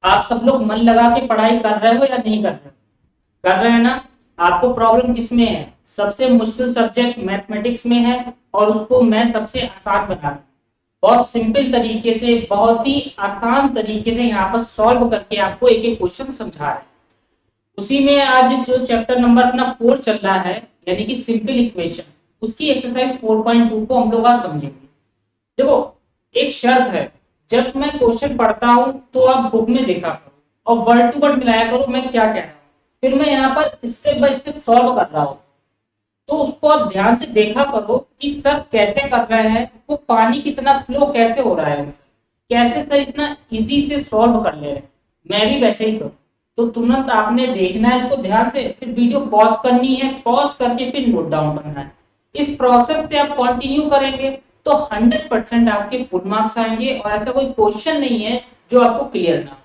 आप सब लोग मन लगा के पढ़ाई कर रहे हो या नहीं कर रहे हो? कर रहे हैं ना? आपको प्रॉब्लम किसमें है? सबसे मुश्किल सब्जेक्ट मैथमेटिक्स में है और उसको मैं सबसे आसान बना रहा हूँ। बहुत सिंपल तरीके से, बहुत ही आसान तरीके से यहाँ पर सॉल्व करके आपको एक एक क्वेश्चन समझा रहे हैं। उसी में आज जो चैप्टर नंबर अपना 4 चल रहा है, यानी कि सिंपल इक्वेशन, उसकी एक्सरसाइज 4.2 को हम लोग आज समझेंगे। देखो, एक शर्त है, जब मैं क्वेश्चन पढ़ता हूं तो आप बुक में देखा करो और वर्ड टू वर्ड मिलाया करो मैं क्या कह रहा हूँ। फिर मैं यहाँ पर स्टेप बाय स्टेप सॉल्व कर रहा हूँ, तो उसको आप ध्यान से देखा करो कि सर कैसे कर रहे हैं, वो पानी कितना फ्लो कैसे हो रहा है, कैसे सर इतना इजी से सॉल्व कर ले रहे हैं। मैं भी वैसे ही करूँ। तो तुरंत आपने देखना है इसको ध्यान से, फिर वीडियो पॉज करनी है, पॉज करके फिर नोट डाउन करना है। इस प्रोसेस से आप कंटिन्यू करेंगे तो 100% आपके फुल मार्क्स आएंगे और ऐसा कोई क्वेश्चन नहीं है जो आपको क्लियर ना हो।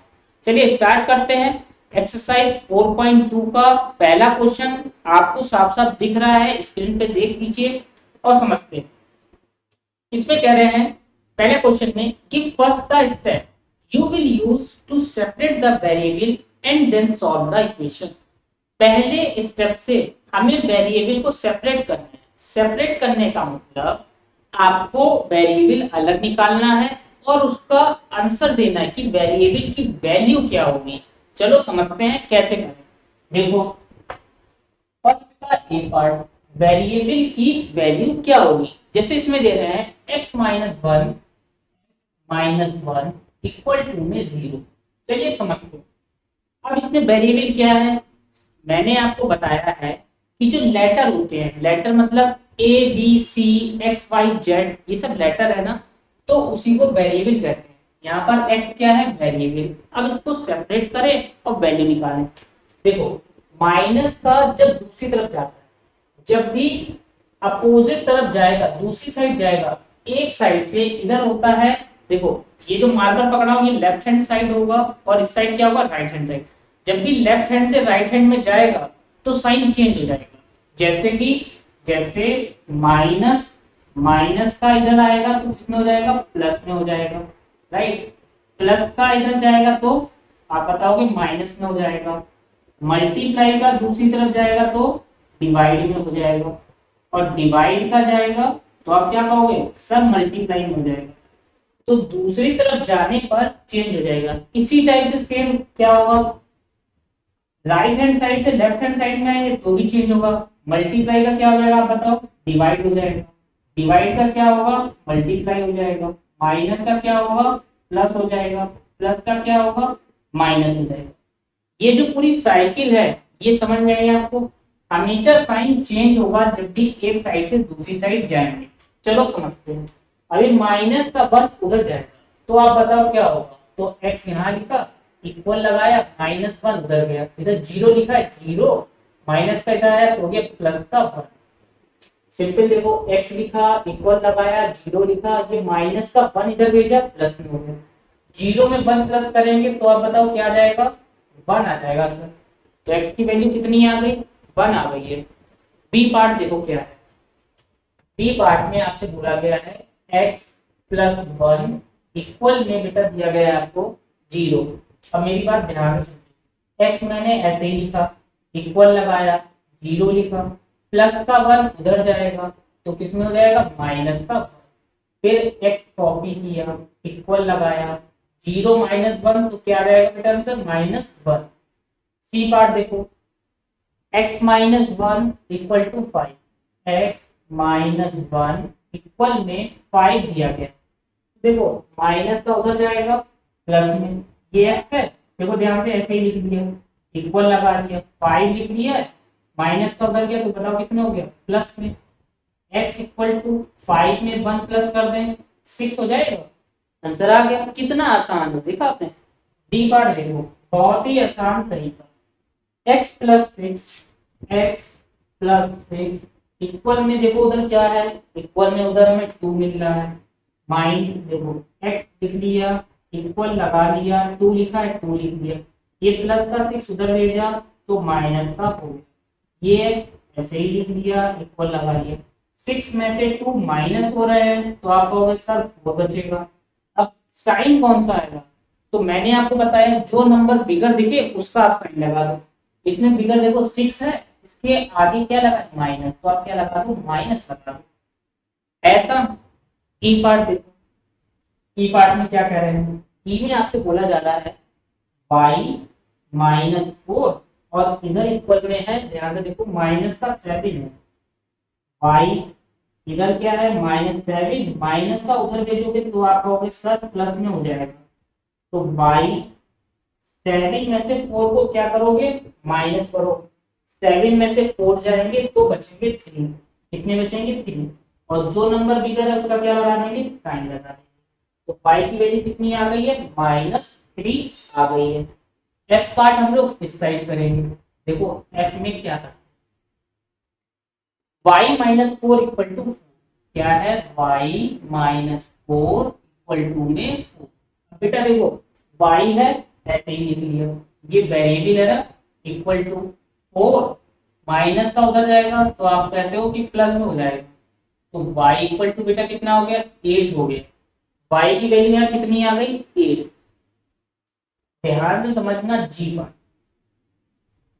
चलिए स्टार्ट करते हैं। एक्सरसाइज 4.2 का पहला क्वेश्चन आपको साफ साफ दिख रहा है, स्क्रीन पे देख लीजिए और समझते हैं। इसमें कह रहे हैं पहले क्वेश्चन में कि first the step you will use to separate the variable and then solve the equation. पहले स्टेप से हमें वेरिएबल को सेपरेट करना है। सेपरेट करने का मतलब आपको वेरिएबल अलग निकालना है और उसका आंसर देना है कि वेरिएबल की वैल्यू क्या होगी। चलो समझते हैं कैसे करें। देखो, फर्स्ट का ए पार्ट, वेरिएबल की वैल्यू क्या होगी। जैसे इसमें दे रहे हैं x -1 इक्वल टू में 0। चलिए समझते हैं। अब इसमें वेरिएबल क्या है, मैंने आपको बताया है कि जो लेटर होते हैं, लेटर मतलब A B C X Y Z, ये सब लेटर है ना, तो उसी को वेरिएबल कहते हैं। यहाँ पर x क्या है, वेरिएबल। अब इसको सेपरेट करें और वैल्यू निकालें। देखो, माइनस का जब दूसरी तरफ जाता है, जब भी अपोजिट तरफ जाएगा, दूसरी साइड जाएगा, एक साइड से इधर होता है। देखो, ये जो मार्कर पकड़ा हूं ये लेफ्ट हैंड साइड होगा और इस साइड क्या होगा, राइट हैंड साइड। जब भी लेफ्ट हैंड से राइट हैंड में जाएगा तो साइन चेंज हो जाएगा। जैसे कि जैसे माइनस माइनस का इधर आएगा तो किसमें हो जाएगा, प्लस में हो जाएगा। राइट, प्लस का इधर जाएगा तो आप बताओगे माइनस में हो जाएगा। मल्टीप्लाई का दूसरी तरफ जाएगा तो डिवाइड में हो जाएगा और डिवाइड का जाएगा तो आप क्या कहोगे, सर मल्टीप्लाई में हो जाएगा। तो दूसरी तरफ जाने पर चेंज हो जाएगा। इसी टाइप से सेम क्या होगा, राइट हैंड साइड से लेफ्ट हैंड साइड में आएंगे तो भी चेंज होगा। मल्टीप्लाई का क्या हो जाएगा आप बताओ, डिवाइड हो जाएगा। डिवाइड का क्या होगा, मल्टीप्लाई हो जाएगा। माइनस का क्या होगा, प्लस हो जाएगा। प्लस का क्या होगा, माइनस हो जाएगा। ये जो पूरी साइकिल है ये समझ में आई आपको। हमेशा साइन चेंज होगा जब भी एक साइड से दूसरी साइड जाएंगे। चलो समझते हैं। अभी माइनस का 1 उधर जाएगा तो आप बताओ क्या होगा। तो x यहाँ लिखा, इक्वल लगाया, -1 उधर गया, इधर 0 लिखा है, 0 माइनस का इधर आया तो हो गया प्लस का 1। सिंपल देखो, x लिखा, इक्वल लगाया, 0 लिखा, ये माइनस का 1 इधर भेजा, प्लस में हो गया। 0 में 1 प्लस करेंगे तो आप बताओ क्या आ जाएगा, 1 आ जाएगा सर। तो x की वैल्यू कितनी आ गई, 1 आ गई है। बी पार्ट देखो क्या है। बी पार्ट में आपसे बोला गया है x +1 इक्वल में बेटा दिया गया है आपको 0। अब मेरी बात ध्यान से सुनिए, x मैंने ऐसे ही लिखा, इक्वल लगाया, 0 लिखा, प्लस का 1 उधर जाएगा तो किसमें हो जाएगा, माइनस का 1। फिर x कॉपी किया, इक्वल लगाया, 0 -1 तो क्या रहेगा बेटा आंसर, -1। सी पार्ट देखो, x -1 equal to 5, x -1 equal में 5 दिया गया। देखो, माइनस का उधर जाएगा प्लस में, ये x है, देखो ध्यान से ऐसे ही लिख दिया, इक्वल लगा दिया, 5 लिख दिया, माइनस का उधर गया तो बताओ कितना हो गया, प्लस में। x इक्वल टू 5 में 1 प्लस कर दें 6 हो जाएगा, आंसर आ गया। कितना आसान है, देखा आपने। डी पार्ट देखो, बहुत ही आसान तरीका। x+6 इक्वल में देखो उधर क्या है, इक्वल में उधर हमें 2 मिल रहा है। माइनस देखो, x लिख लिया, इक्वल लगा लिया, 2 लिखा है, 2 लिख दिया, ये प्लस का 6 उधर ले जा तो माइनस का हो गया। ये x ऐसे ही लिख लिया, इक्वल लगा लिया, 6 में से 2 माइनस हो रहे हैं तो आप कहोगे सर 4 बचेगा। अब साइन कौन सा आएगा, तो मैंने आपको बताया जो नंबर बिगर दिखे उसका आप साइन लगा दो। इसमें बिगर देखो 6 है, इसके आगे क्या लगा माइनस, तो आप क्या लगा दो माइनस लगा दो। ऐसा ई पार्ट देखो, ई पार्ट में क्या कह रहे हैं, ई में आपसे बोला जा रहा है y-4 और इधर इक्वल में है, ध्यान से देखो माइनस का 7 है, y इधर क्या है -7, माइनस का उधर भेजोगे तो आप कहोगे सर प्लस में हो जाएगा, तो y 7 में से 4 को क्या करोगे माइनस करो, 7 में से 4 जाएंगे तो बचेंगे 3, कितने बचेंगे 3, और जो नंबर बिगर है उसका क्या लगा देंगे साइन लगा देंगे। तो y की वैल्यू कितनी आ गई है -3 आ गई है। f पार्ट हम लोग इस साइड करेंगे, देखो f में क्या था y-4 इक्वल टू क्या है y-4 इक्वल टू में 4। बेटा देखो y है ऐसे ही लिख लिया, ये वेरिएबल है ना, इक्वल टू 4, माइनस का उधर जाएगा तो आप कहते हो कि प्लस में हो जाएगा, तो y इक्वल टू बेटा कितना हो गया 8 हो गया, y की वैल्यू यहाँ कितनी आ गई 8। ध्यान से समझना जी part,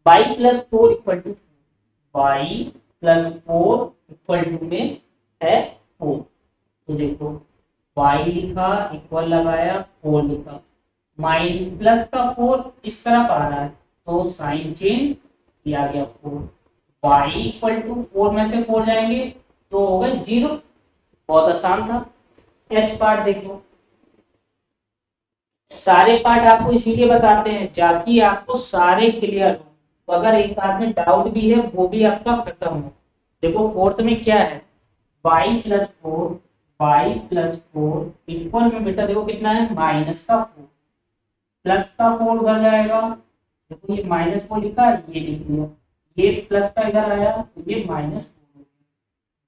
y+4 equal to y+4 equal to में है 4, तो देखो y लिखा इक्वल लगाया 4 लिखा, माइन प्लस का 4 इस तरफ आ रहा है तो साइन चेंज किया गया 4, y इक्वल टू 4 में से 4 जाएंगे तो हो गए 0, बहुत आसान था। h पार्ट देखो, सारे पार्ट आपको इसीलिए बताते हैं ताकि आपको सारे क्लियर हो, तो अगर एक आध में डाउट भी है वो भी आपका खत्म हो। देखो फोर्थ में क्या है y+4, y+4 इक्वल में बेटा देखो कितना है माइनस का 4, प्लस का 4 उधर जाएगा, देखो ये -4 लिखा है ये लिख लिया, ये प्लस का इधर आया तो ये -4,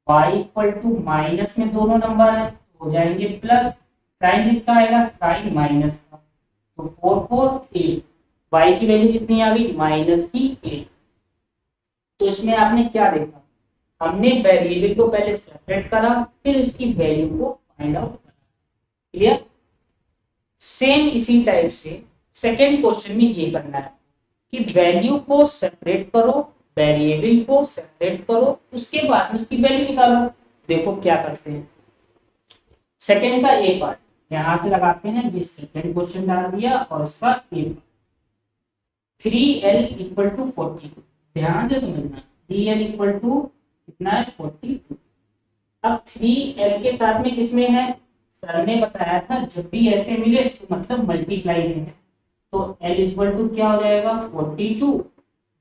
y इक्वल टू माइनस में दोनों नंबर है तो हो जाएंगे प्लस, साइन किसका आएगा साइन माइनस का, तो 4 4 8, y की वैल्यू कितनी आ गई -8। तो इसमें आपने क्या देखा, हमने वेरिएबल को पहले सेपरेट करा फिर उसकी वैल्यू को फाइंड आउट करा, क्लियर। सेम इसी टाइप से सेकेंड क्वेश्चन में ये करना है कि वैल्यू को सेपरेट करो, वेरिएबल को सेपरेट करो, उसके बाद में उसकी वैल्यू निकालो। देखो क्या करते हैं, सेकेंड का ए पार्ट यहां से लगाते हैं, ये सेकेंड क्वेश्चन डाल दिया और इसका ए पार्ट 3l इक्वल टू 42, ध्यान से समझना 3l इक्वल टू कितना है 42। अब 3l के साथ में किसमें है, सर ने बताया था जब भी ऐसे मिले तो मतलब मल्टीप्लाई में है, तो l इक्वल टू क्या हो जाएगा 42,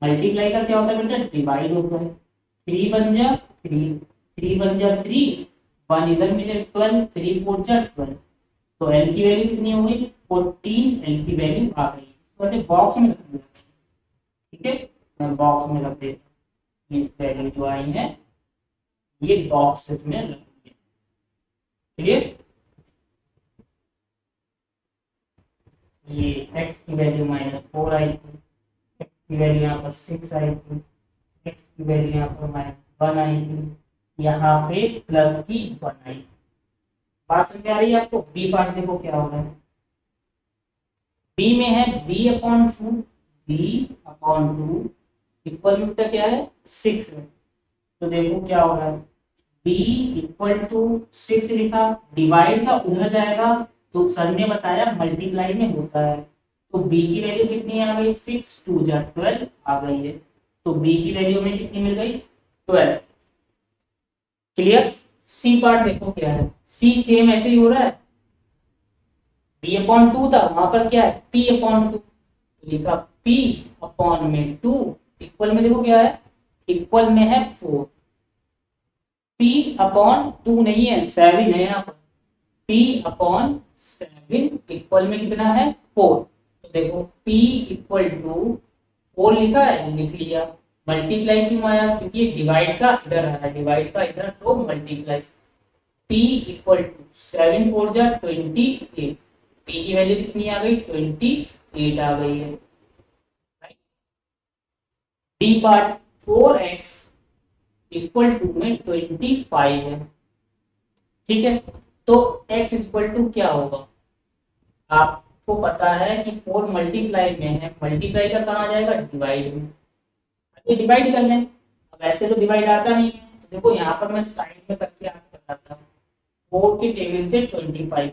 मल्टीप्लाई का क्या होता है बेटा डिवाइड होता है, 3 बन जा 3, 3 बन जा 3, 1 इधर मिले 12, 3 4 जा 12, तो l की वैल्यू कितनी हो गई 14, l की वैल्यू आ गई, तो ऐसे बॉक्स में रख दिया, ठीक है मैं बॉक्स में रख देता हूँ, इस वैल्यू जो आई है ये बॉक्सेस में रख दिया, क्लियर। ये x की वैल्यू -4 आई थी, x की वैल्यू यहाँ पर 6 आई थी, x की वैल्यू यहाँ पर -1 आई थी, यहाँ पे प्लस की 1 आई थी। बात समझ आ रही है आपको। बी पार्ट देखो क्या हो रहा है, बी में है b/2, b/2 इक्वल टू क्या है 6 है, तो देखो क्या हो रहा है b इक्वल टू 6 लिखा, डिवाइड का उधर जाएगा तो सर ने बताया मल्टीप्लाई में होता है, तो b की वैल्यू कितनी आ गई 6 2 जा 12 आ गई है, तो b की वैल्यू में कितनी मिल गई 12, क्लियर। सी पार्ट देखो क्या है, सी सेम ऐसे ही हो रहा है, b/2 था वहां पर क्या है p/2, तो लिखा p/2 इक्वल में देखो क्या है, इक्वल में है 4, p/2 नहीं है 7 है यहाँ पर, p/7 इक्वल में कितना है 4, तो देखो p इक्वल टू 4 लिखा है लिख लिया, मल्टीप्लाई क्यों आया क्योंकि डिवाइड का इधर आ रहा है, डिवाइड का इधर तो मल्टीप्लाई, p इक्वल टू 7 4 जा 28, p की वैल्यू कितनी आ गई 28 आ गई है, D part 4x equal to में 25 है, ठीक है। तो x इक्वल टू क्या होगा, आप आपको पता है कि 4 मल्टीप्लाई में है, मल्टीप्लाई का कहाँ आ जाएगा, डिवाइड में। ये डिवाइड कर लें, अब ऐसे तो डिवाइड आता नहीं है, तो देखो यहाँ पर मैं साइड में करके आपको बताता हूँ। 4 की टेबल से 25,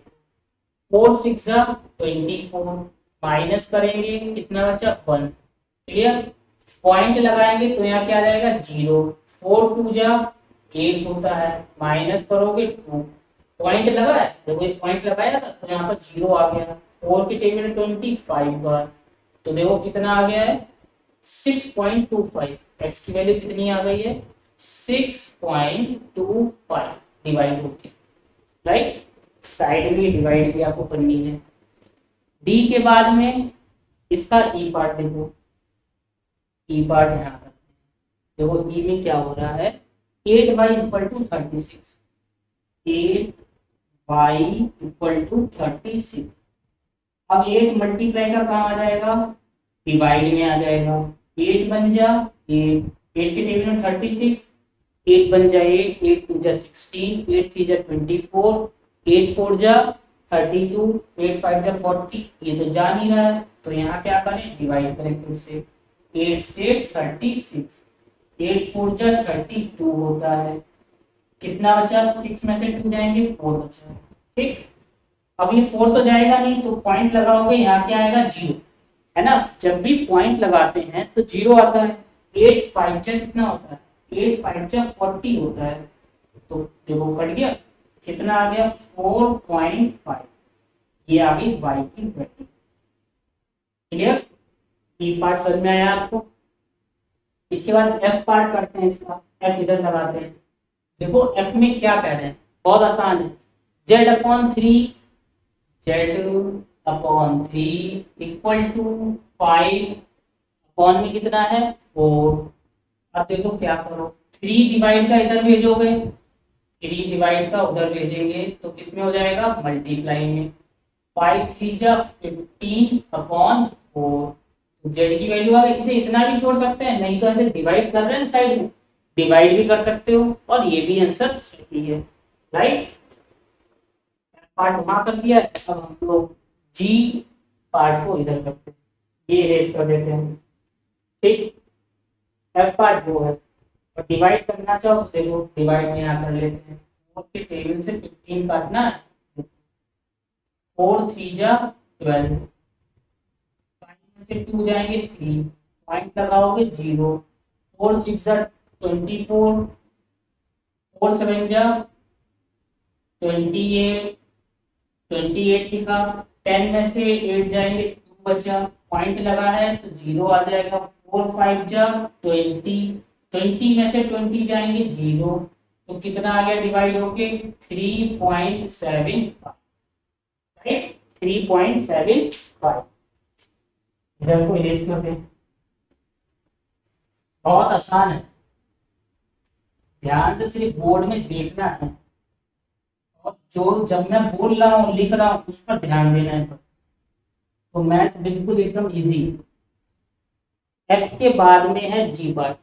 4 6 जा 24, माइनस करेंगे कितना बचा 1, क्लियर। पॉइंट लगाएंगे तो यहाँ क्या आ जाएगा 0, 4 2 जा 8 होता है, माइनस करोगे 2, पॉइंट लगा है, देखो ये पॉइंट लगाया था तो यहाँ पर 0 आ गया। 4 की टेबल में 25 बार, तो देखो कितना आ गया है 6.25, एक्स की वैल्यू कितनी आ गई है 6.25 डिवाइड होके, राइट। साइड में डिवाइड भी आपको करनी है। डी के बाद में इसका ई पार्ट देखो, ई पार्ट यहाँ करते हैं। देखो ई में क्या हो रहा है, 8y equal to 36, 8y equal to 36। अब 8 मल्टीप्लाई का कहाँ आ जाएगा, डिवाइड में आ जाएगा। 8 बन जा 8, 8 के टेबल में 36, 8 बन जा 8, 8 2 जा 16, 8 3 जा 24, 8 4 जा 32, 8 5 जा 40, ये तो जा नहीं रहा है, तो यहाँ क्या करें, डिवाइड करें फिर से। 8 से 36, 8 4 जा 32 होता है, कितना बचा 6 में से 2 जाएंगे 4 बचा, ठीक। अब ये 4 तो जाएगा नहीं, तो पॉइंट लगाओगे यहाँ क्या आएगा 0, है ना। जब भी पॉइंट लगाते हैं तो 0 आता है। 8 5 जा कितना होता है, 8 5 जा 40 होता है, तो देखो कट गया, कितना आ गया 4.5, ये आ गई y की वैल्यू, क्लियर। ई पार्ट समझ में आया आपको। इसके बाद एफ पार्ट करते हैं, इसका एफ इधर लगाते हैं। देखो एफ में क्या कह रहे हैं, बहुत आसान है, z/3, z/3 equal to 5 upon में कितना है 4। अब देखो क्या करो, 3 डिवाइड का इधर भेजोगे, 3 डिवाइड का उधर भेजेंगे तो किसमें हो जाएगा, मल्टीप्लाई में। 5 3 जा 15 अपॉन 4, जेड की वैल्यू आ गई। इसे इतना भी छोड़ सकते हैं, नहीं तो ऐसे डिवाइड कर रहे हैं साइड में, डिवाइड भी कर सकते हो, और ये भी आंसर सही है, राइट। पार्ट वहां कर दिया, अब हम लोग जी पार्ट को इधर करते हैं, ये इरेज कर देते हैं, ठीक। एफ पार्ट वो है, और डिवाइड करना चाहो तो देखो डिवाइड में यहाँ कर लेते हैं। 4 के टेबल से 15 काटना है, 4 3 जा 12, 5 से 2 जाएंगे 3, पॉइंट लगाओगे 0, 4 6 जा 24, 4 7 जा 28, 28 लिखा, 10 में से 8 जाएंगे 2 बचा, पॉइंट लगा है तो 0 आ जाएगा। 4 5 जा 20, 20 में से 20 जाएंगे 0, तो कितना आ गया डिवाइड होके 3.75, राइट, 3.75। इधर को इरेज कर दें, बहुत आसान है, ध्यान से सिर्फ बोर्ड में देखना है, और जो जब मैं बोल रहा हूँ लिख रहा हूँ उस पर ध्यान देना है। तो मैथ बिल्कुल एकदम इजी। एफ के बाद में है जी पार्ट,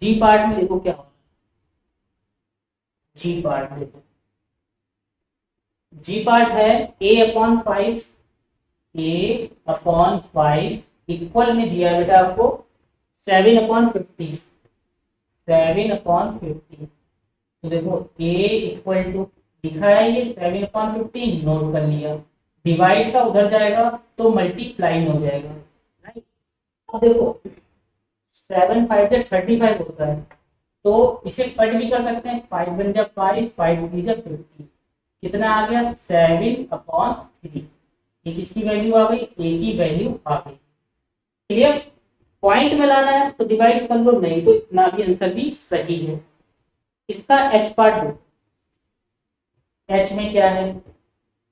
जी पार्ट में देखो क्या होगा, जी पार्ट देखो, जी पार्ट है a/5, a/5 इक्वल में दिया है बेटा आपको 7/50, 7/50। तो देखो a इक्वल टू लिखा है ये 7/50, नोट कर लिया, डिवाइड का उधर जाएगा तो मल्टीप्लाई हो जाएगा, राइट। अब देखो 7 5 जा 35 होता है, तो इसे कट भी कर सकते हैं, 5 1 जा 5, 5 3 जा 50, कितना आ गया 7/3। ये किसकी वैल्यू आ गई, a की वैल्यू आ गई, क्लियर। पॉइंट में लाना है तो डिवाइड कर लो, नहीं तो इतना भी आंसर भी सही है। इसका एच पार्ट दो, एच में क्या है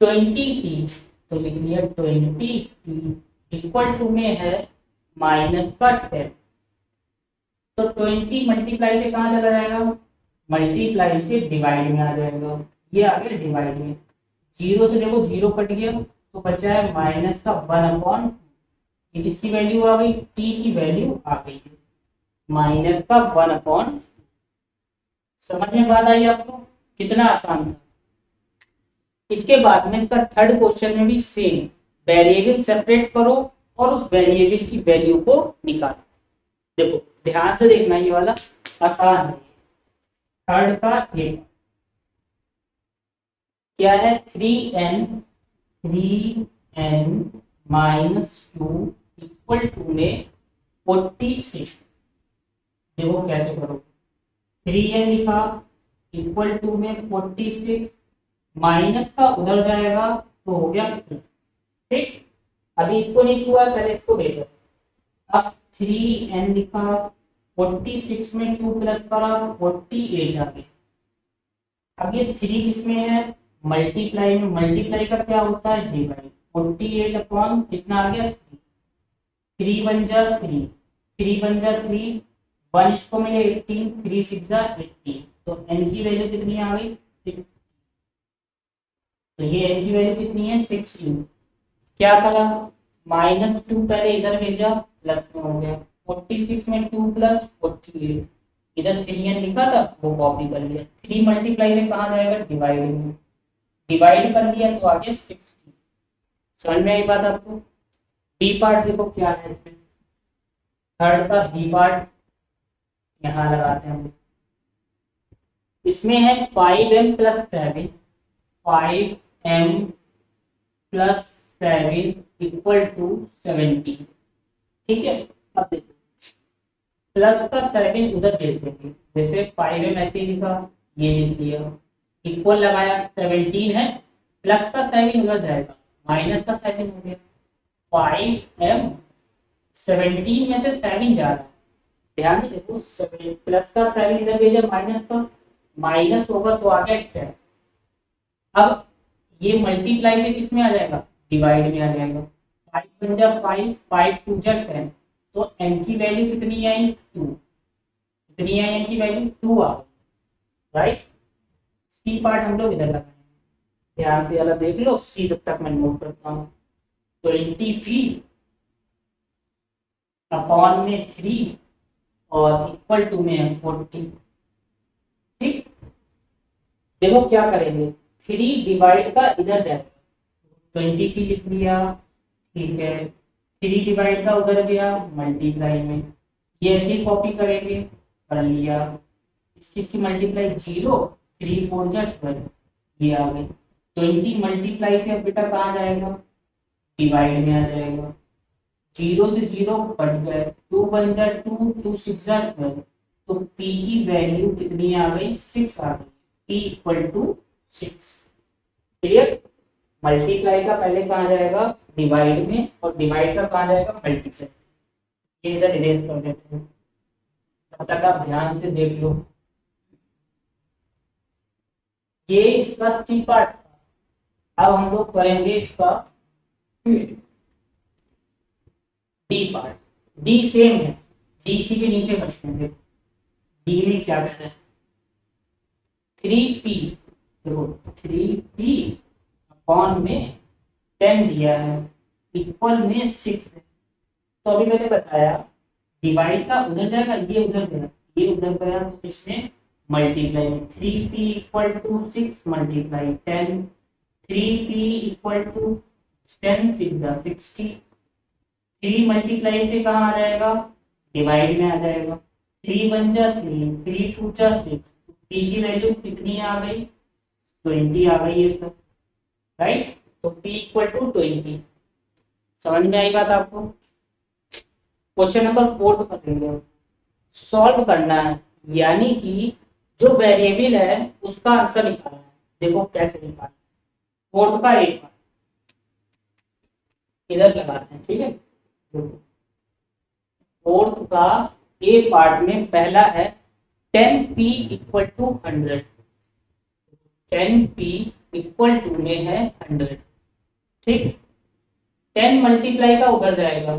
20t, तो लिख लिया 20t इक्वल टू में है माइनस का 10, तो 20 मल्टीप्लाई से कहाँ चला जाएगा, मल्टीप्लाई से डिवाइड में आ जाएगा, ये आ गया डिवाइड में। 0 से देखो 0 कट गया तो बचा है माइनस का 1/, ये किसकी वैल्यू आ गई, t की वैल्यू आ गई है, माइनस का 1/। समझ में बात आई आपको, कितना आसान था। इसके बाद में इसका थर्ड क्वेश्चन में भी सेम वेरिएबल सेपरेट करो और उस वेरिएबल की वैल्यू को निकालो। देखो ध्यान से देखना, ये वाला आसान है। थर्ड का ये क्या है, 3n माइनस 2 इक्वल टू में 46। देखो कैसे करो, 3n लिखा इक्वल टू में 46, माइनस का उधर जाएगा तो हो गया प्लस। ठीक, अभी इसको नहीं छुआ, पहले इसको भेजो। अब 3n लिखा, 46 में 2 प्लस करा 48 आ गया। अब ये 3 किसमें है, मल्टीप्लाई में, मल्टीप्लाई का क्या होता है, डिवाइड। 48 अपॉन कितना आ गया, 3 वन जा 3, 3 वन जा 3, 1 इसको मिले 18, 3 6 जा 18, तो n की वैल्यू कितनी आ गई 6। तो ये n की वैल्यू कितनी है 16। क्या करा, -2 पहले इधर भेजा, प्लस में हो गया, 46 में 2 प्लस 48, इधर 3n लिखा था वो कॉपी कर लिया, 3 मल्टीप्लाई से कहाँ जाएगा, डिवाइड में, डिवाइड कर लिया तो आ गया 60। समझ में आई बात आपको। बी पार्ट देखो क्या है इसमें, थर्ड का बी पार्ट यहाँ लगाते हैं हम। इसमें है 5m plus 7, 5m plus 7 equal to 70। ठीक है, अब देखो प्लस का 7 उधर भेज देंगे, जैसे 5m ऐसे ही लिखा, ये लिख दिया, इक्वल लगाया 17 है, प्लस का 7 उधर जाएगा, माइनस का 7 हो गया, 5m 17 में से 7 जा रहा है, ध्यान से देखो, प्लस का 7 इधर भेजा, माइनस का, माइनस होगा तो आ गया 10। अब ये मल्टीप्लाई से किस में आ जाएगा, डिवाइड में आ जाएगा, 5 वन जा 5, 5 टू जा 10, तो n की वैल्यू कितनी आई 2, कितनी आई n की वैल्यू 2 आ गई, राइट। सी पार्ट हम लोग इधर लगाएंगे, ध्यान से वाला देख लो, सी जब तक मैं नोट करता हूँ। 23 अपॉन में 3 और इक्वल टू में है 40। ठीक, देखो क्या करेंगे, 3 डिवाइड का इधर जाएगा, 20 लिख लिया, ठीक है, 3 डिवाइड का उधर गया मल्टीप्लाई में, ये ऐसे ही कॉपी करेंगे, कर लिया, इसकी मल्टीप्लाई 0, 3 4 जा 12, ये आ गई। 20 मल्टीप्लाई से अब बेटा कहाँ जाएगा, डिवाइड में आ जाएगा, 0 से 0 कट गए, 2 1 जा 2, 2 6 जा 12, तो p की वैल्यू कितनी आ गई 6 आ गई, p equal to 6। Clear, multiply का पहले कहाँ जाएगा, डिवाइड में, और डिवाइड का कहाँ जाएगा, मल्टीप्लाई। ये इधर इरेज कर देते हैं, तब तक आप ध्यान से देख लो। ये इसका सी पार्ट था, अब हम लोग करेंगे इसका डी पार्ट। डी सेम है, डी इसी के नीचे बचेंगे। डी में क्या कहना है, 3p, देखो 3p अपॉन में 10 दिया है, इक्वल में 6 है। तो अभी मैंने बताया डिवाइड का उधर जाएगा, ये उधर गया, ये उधर गया, तो इसमें मल्टीप्लाई में 3p equal to 6 multiply 10, 3p equal to 10 6 60, 3 multiply से कहाँ आ जाएगा, डिवाइड में आ जाएगा, 3 1 जा 3, 3 2 जा 6, p की वैल्यू कितनी आ गई 20 आ गई, ये सब राइट। तो p इक्वल टू 20। समझ में आई बात आपको। क्वेश्चन नंबर 4 कर लेंगे, सॉल्व करना है, यानी कि जो वेरिएबल है उसका आंसर निकालना है। देखो कैसे निकालना, फोर्थ का एक इधर लगाते हैं, ठीक है। फोर्थ का ए पार्ट में पहला है 10p equal to 100, 10p equal to में है 100। ठीक, 10 मल्टीप्लाई का उधर जाएगा,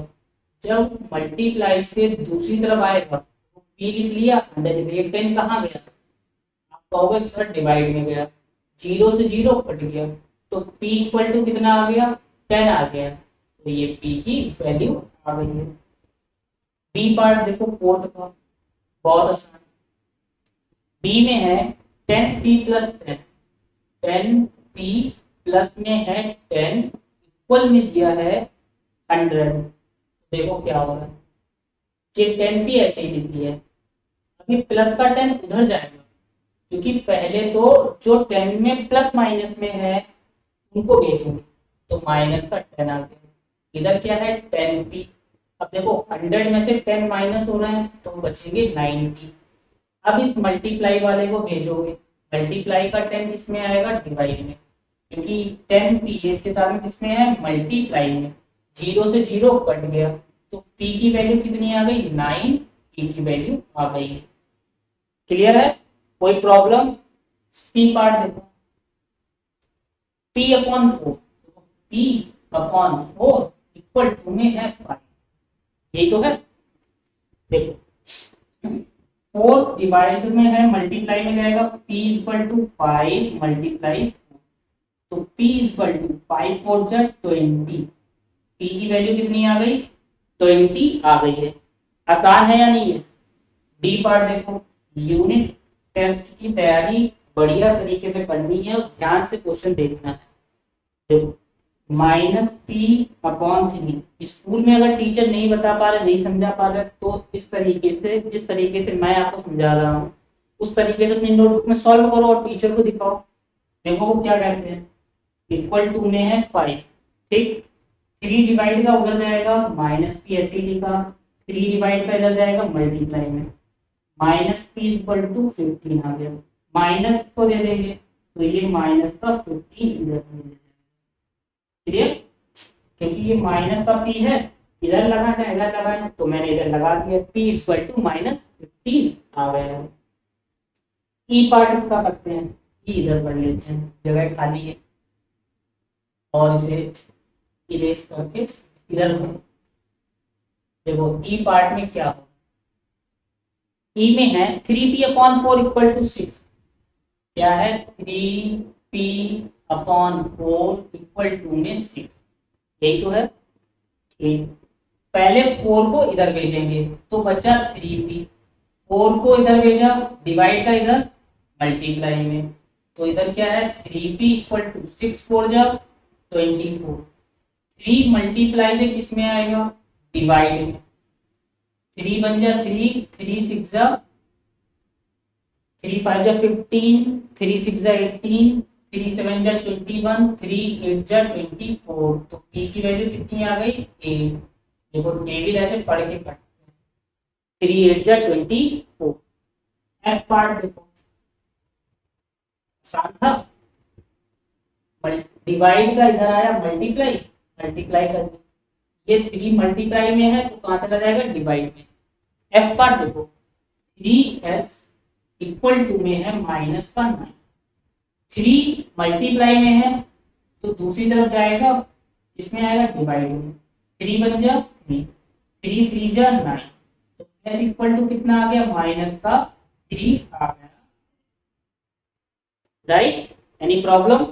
जब मल्टीप्लाई से दूसरी तरफ आएगा तो p लिख लिया, 100 लिख लिया, 10 कहाँ गया, आप कहोगे सर डिवाइड में गया, 0 से 0 कट गया, तो p इक्वल टू कितना आ गया 10 आ गया, तो ये p की वैल्यू आ गई है। बी पार्ट देखो फोर्थ का, बहुत आसान, बी में है 10p प्लस 10, 10p प्लस में है 10 इक्वल में दिया है 100, देखो क्या हो रहा है, ये 10 भी ऐसे ही लिख दिया है। अभी प्लस का 10 उधर जाएगा, क्योंकि पहले तो जो 10 में प्लस माइनस में है उनको भेजेंगे, तो माइनस का 10 आ गया। इधर क्या है 10p। अब देखो 100 में से 10 माइनस हो रहा है तो बचेंगे 90। अब इस मल्टीप्लाई वाले को भेजोगे, मल्टीप्लाई का 10 किसमें आएगा, डिवाइड में, क्योंकि 10p इसके साथ में किसमें है, मल्टीप्लाई में। जीरो से जीरो कट गया, तो p की वैल्यू कितनी आ गई, 9, p की वैल्यू आ गई। क्लियर है, कोई प्रॉब्लम? सी पार्ट देखो, p upon 4, p upon 4 equal to में है 5, यही तो है। देखो 4 डिवाइड में है, मल्टीप्लाई में जाएगा, p इक्वल टू 5 मल्टीप्लाई, तो p इक्वल टू 5 4 जा 20, p की वैल्यू कितनी आ गई, 20 आ गई है। आसान है या नहीं है? डी पार्ट देखो, यूनिट टेस्ट की तैयारी बढ़िया तरीके से करनी है और ध्यान से क्वेश्चन देखना है। देखो -p/3, स्कूल में अगर टीचर नहीं बता पा रहे, नहीं समझा पा रहे, तो इस तरीके से, जिस तरीके से मैं आपको समझा रहा हूँ उस तरीके से अपनी नोटबुक में सॉल्व करो और टीचर को दिखाओ। देखो वो क्या कहते हैं, इक्वल टू में है 5, ठीक, 3 डिवाइड का उधर जाएगा, -p ऐसे ही लिखा, 3 डिवाइड का इधर जाएगा मल्टीप्लाई में, -p = 15 आ गया, माइनस को दे देंगे तो ये माइनस का 15 इधर दे देंगे। क्लियर? क्योंकि ये माइनस का p है, इधर लगाना है, इधर लगाना, तो मैंने इधर लगा दिया, p = -15 आ गया है। ई पार्ट इसका करते हैं, ई इधर पढ़ लेते हैं, जगह खाली है, और इसे इरेज करके इधर करो। देखो ई पार्ट में क्या हो, ई में है 3p/4 = 6, क्या है 3p/4 = में 6, यही तो है। ठीक, पहले 4 को इधर भेजेंगे तो बचा 3p, 4 को इधर भेजा, डिवाइड का इधर मल्टीप्लाई में, तो इधर क्या है 3p = 6 4 जा 24, 3 मल्टीप्लाई से किस में आएगा, डिवाइड में, 3 बन जा 3, 3 6 जा 3 5 जा 15, 3 6 जा 18, 3 7 जा 21, 3 8 जा 24, तो p की वैल्यू कितनी आ गई, 8। देखो टेबल ऐसे पढ़ के पढ़, 3 8 जा 24। एफ पार्ट देखो, आसान था, डिवाइड का इधर आया मल्टीप्लाई, मल्टीप्लाई कर दिया, ये 3 मल्टीप्लाई में है तो कहां चला जाएगा, डिवाइड में। एफ पार्ट देखो, 3s = में है -9, 3 मल्टीप्लाई में है तो दूसरी तरफ जाएगा, इसमें आएगा डिवाइड में, 3 बन जा 3, 3 3 जा 9, तो s = कितना आ गया, -3 आ गया। Right, any problem?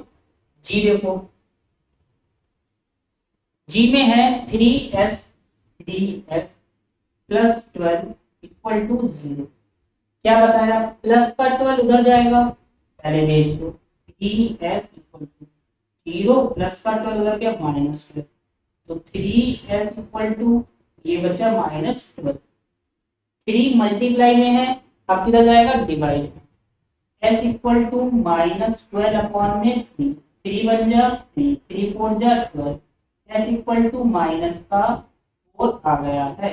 जी देखो, जी में है 3s + 12 = 0, क्या बताया, प्लस का 12 उधर जाएगा, पहले भेज दो, 3s = 0 प्लस का 12 उधर क्या, -12, तो 3s = ये बचा -12, 3 मल्टीप्लाई में है, अब किधर जाएगा, डिवाइड में, s = -12/में 3, 3 बन जा 3, 3 4 जा 12, s = -4 आ गया है,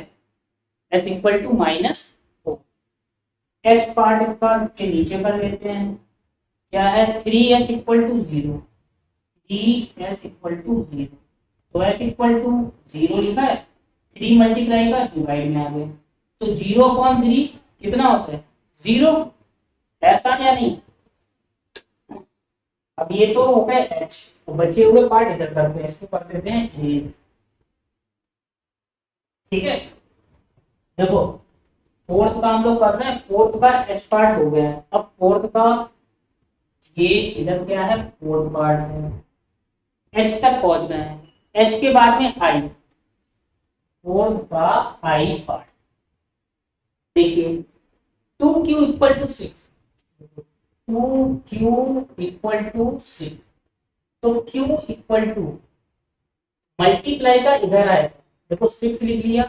s = -4। h पार्ट इसका इसके नीचे कर लेते हैं, क्या है 3s = 0, 3s = 0, तो s = 0 लिखा है, 3 मल्टीप्लाई का डिवाइड में आ गया, तो 0/3 कितना होता है, 0, ऐसा या नहीं। अब ये तो हो गए h, तो बचे हुए पार्ट इधर करते हैं, इसको कर देते हैं इरेज। ठीक है, देखो फोर्थ का हम लोग कर रहे हैं, फोर्थ का h पार्ट हो गया है, अब फोर्थ का ये इधर क्या है, फोर्थ पार्ट है, h तक पहुंचना है, h के बाद में i, फोर्थ का i पार्ट। देखिए 2q = 6, 2q = 6, तो q = मल्टीप्लाई का इधर आएगा, देखो 6 लिख लिया,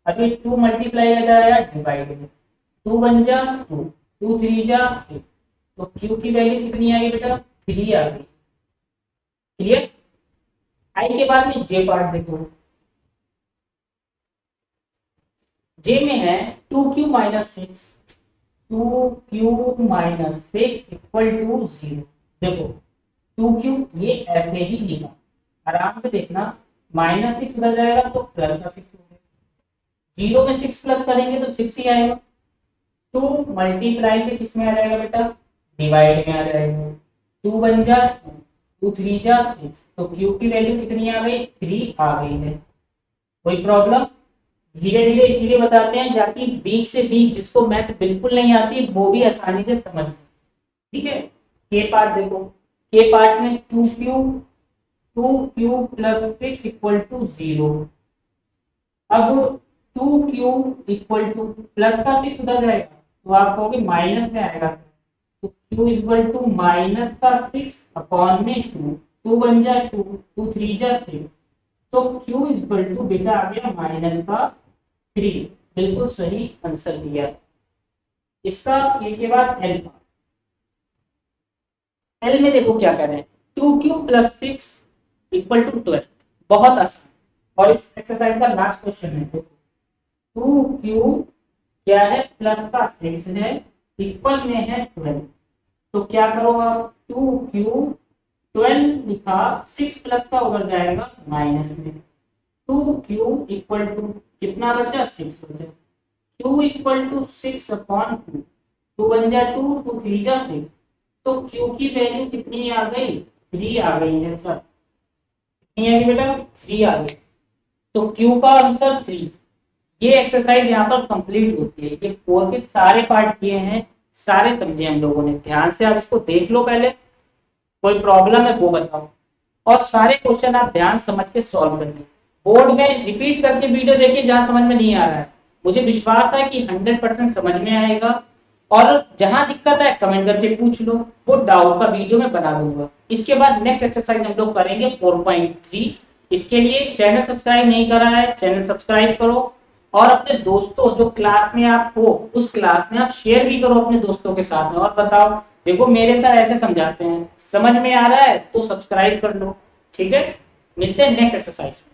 अभी 2 मल्टीप्लाई इधर आया डिवाइड में, 2 1 जा 2, 2 3 जा 6, तो क्यू की वैल्यू कितनी आ गई बेटा 3 आ गई। क्लियर। आई के बाद में जे पार्ट देखो, जे में है 2q minus 6, 2q minus 6 equal to 0। देखो 2q ये ऐसे ही लिखा, आराम से देखना, -6 उधर जाएगा तो प्लस का 6 हो गया, 0 में 6 प्लस करेंगे तो 6 ही आएगा, 2 मल्टीप्लाई से किस में आ जाएगा बेटा डिवाइड में आ जाएगा, 2 1 जा 2, 2 3 जा 6, तो क्यू की वैल्यू कितनी आ गई 3 आ गई है। कोई प्रॉब्लम। धीरे धीरे इसीलिए बताते हैं जाकि वीक से वीक जिसको मैथ बिल्कुल नहीं आती वो भी आसानी से समझ ले। ठीक है। के पार्ट देखो, के पार्ट में 2q प्लस 6 इक्वल टू 0। अब 2q इक्वल टू प्लस का 6 उधर जाएगा तो आप कहोगे माइनस में आएगा, तो q इक्वल टू माइनस का 6 अपॉन में 2, 2 1 जा 2, 2 3 जा 6, तो q इक्वल टू बेटा आ गया माइनस का 3। बिल्कुल सही आंसर दिया। इसका के बाद एल, एल में देखो क्या कर रहे हैं, 2q प्लस 6 इक्वल टू 12, बहुत आसान। और इस एक्सरसाइज का लास्ट क्वेश्चन है, देखो 2q क्या है प्लस का 6 है, इक्वल में है 12, तो क्या करो आप 2q 12 लिखा, 6 प्लस का उधर जाएगा माइनस में, 2q इक्वल टू कितना बचा 6 बचा, q इक्वल टू 6 अपॉन 2, 2 1 जा 2, 2 3 जा 6, तो q की वैल्यू कितनी आ गई 3 आ गई है सर, कितनी आ गई बेटा 3 आ गई, तो q का आंसर 3। ये एक्सरसाइज यहाँ पर कंप्लीट होती है, ये 4 के सारे पार्ट किए हैं, सारे समझे हम लोगों ने, ध्यान से आप इसको देख लो पहले, कोई प्रॉब्लम है वो बताओ, और सारे क्वेश्चन आप ध्यान समझ के सॉल्व करिए। बोर्ड में रिपीट करके वीडियो देखिए जहां समझ में नहीं आ रहा है, मुझे विश्वास है कि 100% समझ में आएगा, और जहां दिक्कत है कमेंट करके पूछ लो, वो डाउट का वीडियो मैं बना दूंगा। इसके बाद नेक्स्ट एक्सरसाइज हम लोग करेंगे 4.3। इसके लिए चैनल सब्सक्राइब नहीं करा है चैनल सब्सक्राइब करो, और अपने दोस्तों जो क्लास में आप हो उस क्लास में आप शेयर भी करो अपने दोस्तों के साथ में, और बताओ देखो मेरे सर ऐसे समझाते हैं, समझ में आ रहा है तो सब्सक्राइब कर लो। ठीक है, मिलते हैं नेक्स्ट एक्सरसाइज में।